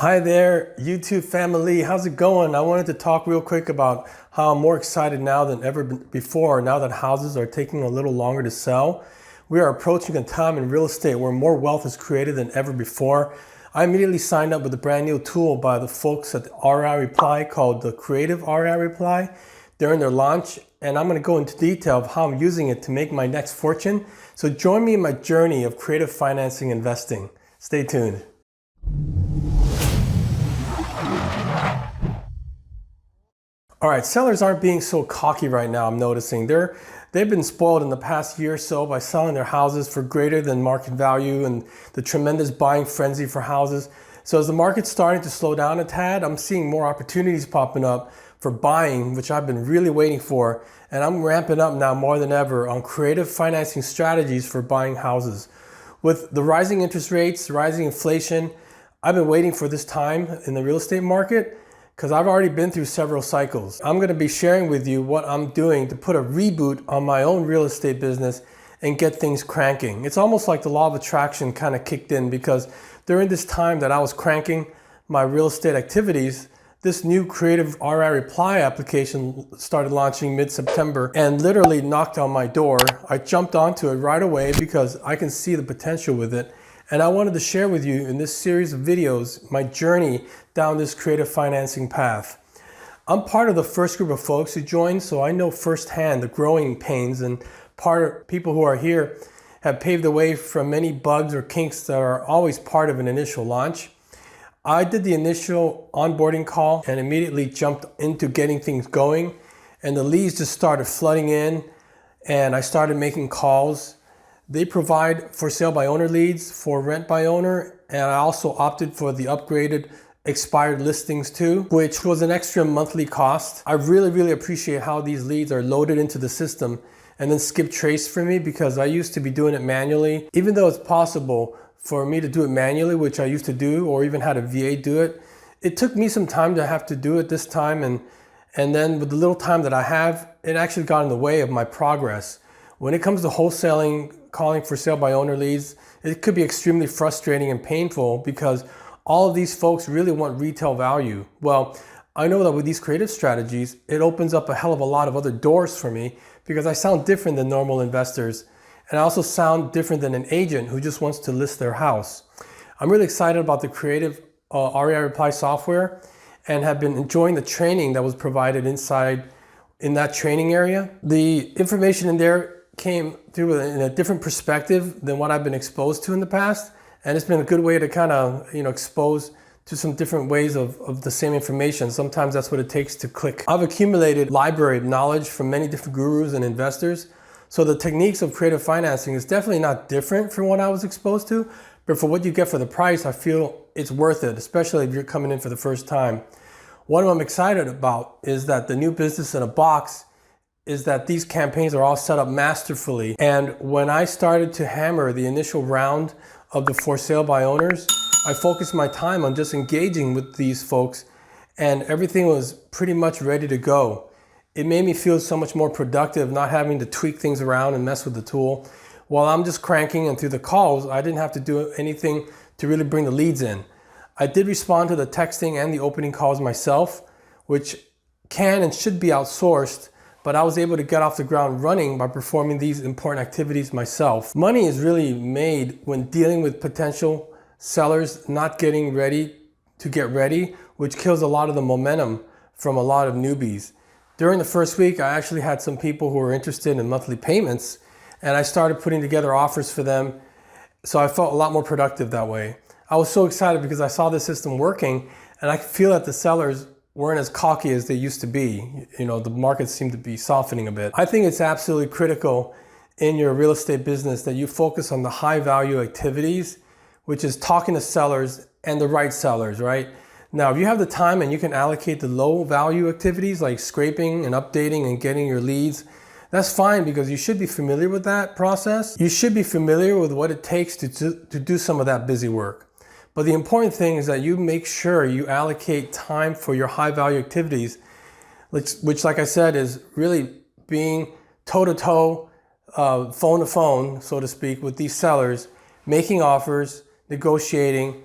Hi there, YouTube family. How's it going? I wanted to talk real quick about how I'm more excited now than ever before, now that houses are taking a little longer to sell. We are approaching a time in real estate where more wealth is created than ever before. I immediately signed up with a brand new tool by the folks at the REI Reply called the Creative REI Reply during their launch, and I'm going to go into detail of how I'm using it to make my next fortune. So join me in my journey of creative financing investing. Stay tuned. All right, sellers aren't being so cocky right now, I'm noticing. They've been spoiled in the past year or so by selling their houses for greater than market value and the tremendous buying frenzy for houses. So as the market's starting to slow down a tad, I'm seeing more opportunities popping up for buying, which I've been really waiting for. And I'm ramping up now more than ever on creative financing strategies for buying houses. With the rising interest rates, rising inflation, I've been waiting for this time in the real estate market, because I've already been through several cycles. I'm gonna be sharing with you what I'm doing to put a reboot on my own real estate business and get things cranking. It's almost like the law of attraction kind of kicked in, because during this time that I was cranking my real estate activities, this new Creative REI Reply application started launching mid-September and literally knocked on my door. I jumped onto it right away because I can see the potential with it. And I wanted to share with you in this series of videos my journey down this creative financing path. I'm part of the first group of folks who joined, so I know firsthand the growing pains, and people who are here have paved the way from many bugs or kinks that are always part of an initial launch. I did the initial onboarding call and immediately jumped into getting things going, and the leads just started flooding in, and I started making calls. They provide for sale by owner leads, for rent by owner, and I also opted for the upgraded expired listings too, which was an extra monthly cost. I really appreciate how these leads are loaded into the system and then skip trace for me, because I used to be doing it manually. Even though it's possible for me to do it manually, which I used to do, or even had a VA do it, it took me some time to have to do it this time, and then with the little time that I have, it actually got in the way of my progress. When it comes to wholesaling, calling for sale by owner leads, it could be extremely frustrating and painful because all of these folks really want retail value. Well, I know that with these creative strategies, it opens up a hell of a lot of other doors for me, because I sound different than normal investors. And I also sound different than an agent who just wants to list their house. I'm really excited about the Creative REI Reply software and have been enjoying the training that was provided in that training area. The information in there came through in a different perspective than what I've been exposed to in the past. And it's been a good way to kind of, expose to some different ways of the same information. Sometimes that's what it takes to click. I've accumulated library of knowledge from many different gurus and investors. So the techniques of creative financing is definitely not different from what I was exposed to, but for what you get for the price, I feel it's worth it, especially if you're coming in for the first time. What I'm excited about is that the new business in a box is that these campaigns are all set up masterfully. And when I started to hammer the initial round of the for sale by owners, I focused my time on just engaging with these folks, and everything was pretty much ready to go. It made me feel so much more productive, not having to tweak things around and mess with the tool. While I'm just cranking, and through the calls, I didn't have to do anything to really bring the leads in. I did respond to the texting and the opening calls myself, which can and should be outsourced, but I was able to get off the ground running by performing these important activities myself. Money is really made when dealing with potential sellers not getting ready to get ready, which kills a lot of the momentum from a lot of newbies. During the first week, I actually had some people who were interested in monthly payments, and I started putting together offers for them. So I felt a lot more productive that way. I was so excited because I saw the system working, and I could feel that the sellers weren't as cocky as they used to be. The market seemed to be softening a bit. I think it's absolutely critical in your real estate business that you focus on the high value activities, which is talking to sellers and the right sellers, right? Now, if you have the time and you can allocate the low value activities like scraping and updating and getting your leads, that's fine, because you should be familiar with that process. You should be familiar with what it takes to do some of that busy work. But the important thing is that you make sure you allocate time for your high value activities, which like I said, is really being toe-to-toe, phone-to-phone, so to speak, with these sellers, making offers, negotiating,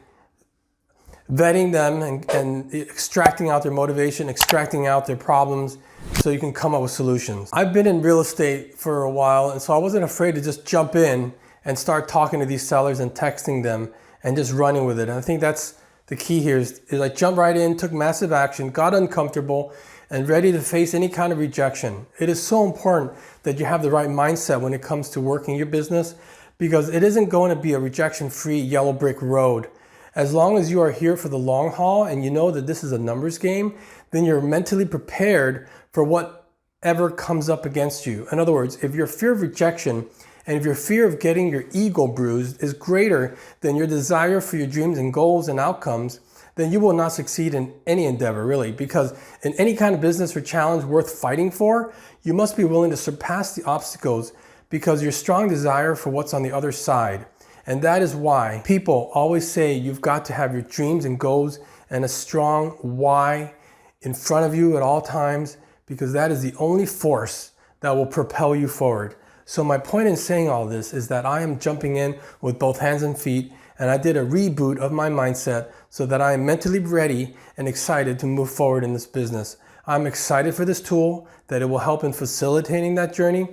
vetting them and extracting out their motivation, extracting out their problems so you can come up with solutions. I've been in real estate for a while, and so I wasn't afraid to just jump in and start talking to these sellers and texting them and just running with it. And I think that's the key here is I jumped right in, took massive action, got uncomfortable, and ready to face any kind of rejection. It is so important that you have the right mindset when it comes to working your business, because it isn't going to be a rejection-free yellow brick road. As long as you are here for the long haul and you know that this is a numbers game, then you're mentally prepared for whatever comes up against you. In other words, if your fear of rejection and if your fear of getting your ego bruised is greater than your desire for your dreams and goals and outcomes, then you will not succeed in any endeavor, really. Because in any kind of business or challenge worth fighting for, you must be willing to surpass the obstacles because your strong desire for what's on the other side. And that is why people always say you've got to have your dreams and goals and a strong why in front of you at all times, because that is the only force that will propel you forward. So my point in saying all this is that I am jumping in with both hands and feet, and I did a reboot of my mindset so that I am mentally ready and excited to move forward in this business. I'm excited for this tool, that it will help in facilitating that journey.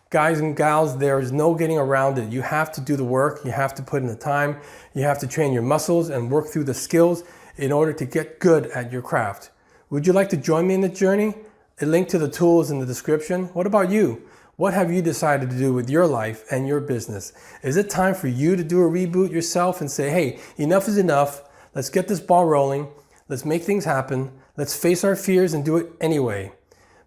Guys and gals, there is no getting around it. You have to do the work, you have to put in the time, you have to train your muscles and work through the skills in order to get good at your craft. Would you like to join me in the journey? A link to the tool is in the description. What about you? What have you decided to do with your life and your business? Is it time for you to do a reboot yourself and say, hey, enough is enough. Let's get this ball rolling. Let's make things happen. Let's face our fears and do it anyway.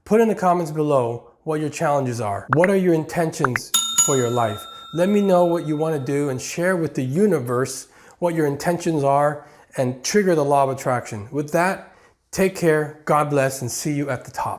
Put in the comments below what your challenges are. What are your intentions for your life? Let me know what you want to do and share with the universe what your intentions are and trigger the law of attraction. With that, take care, God bless, and see you at the top.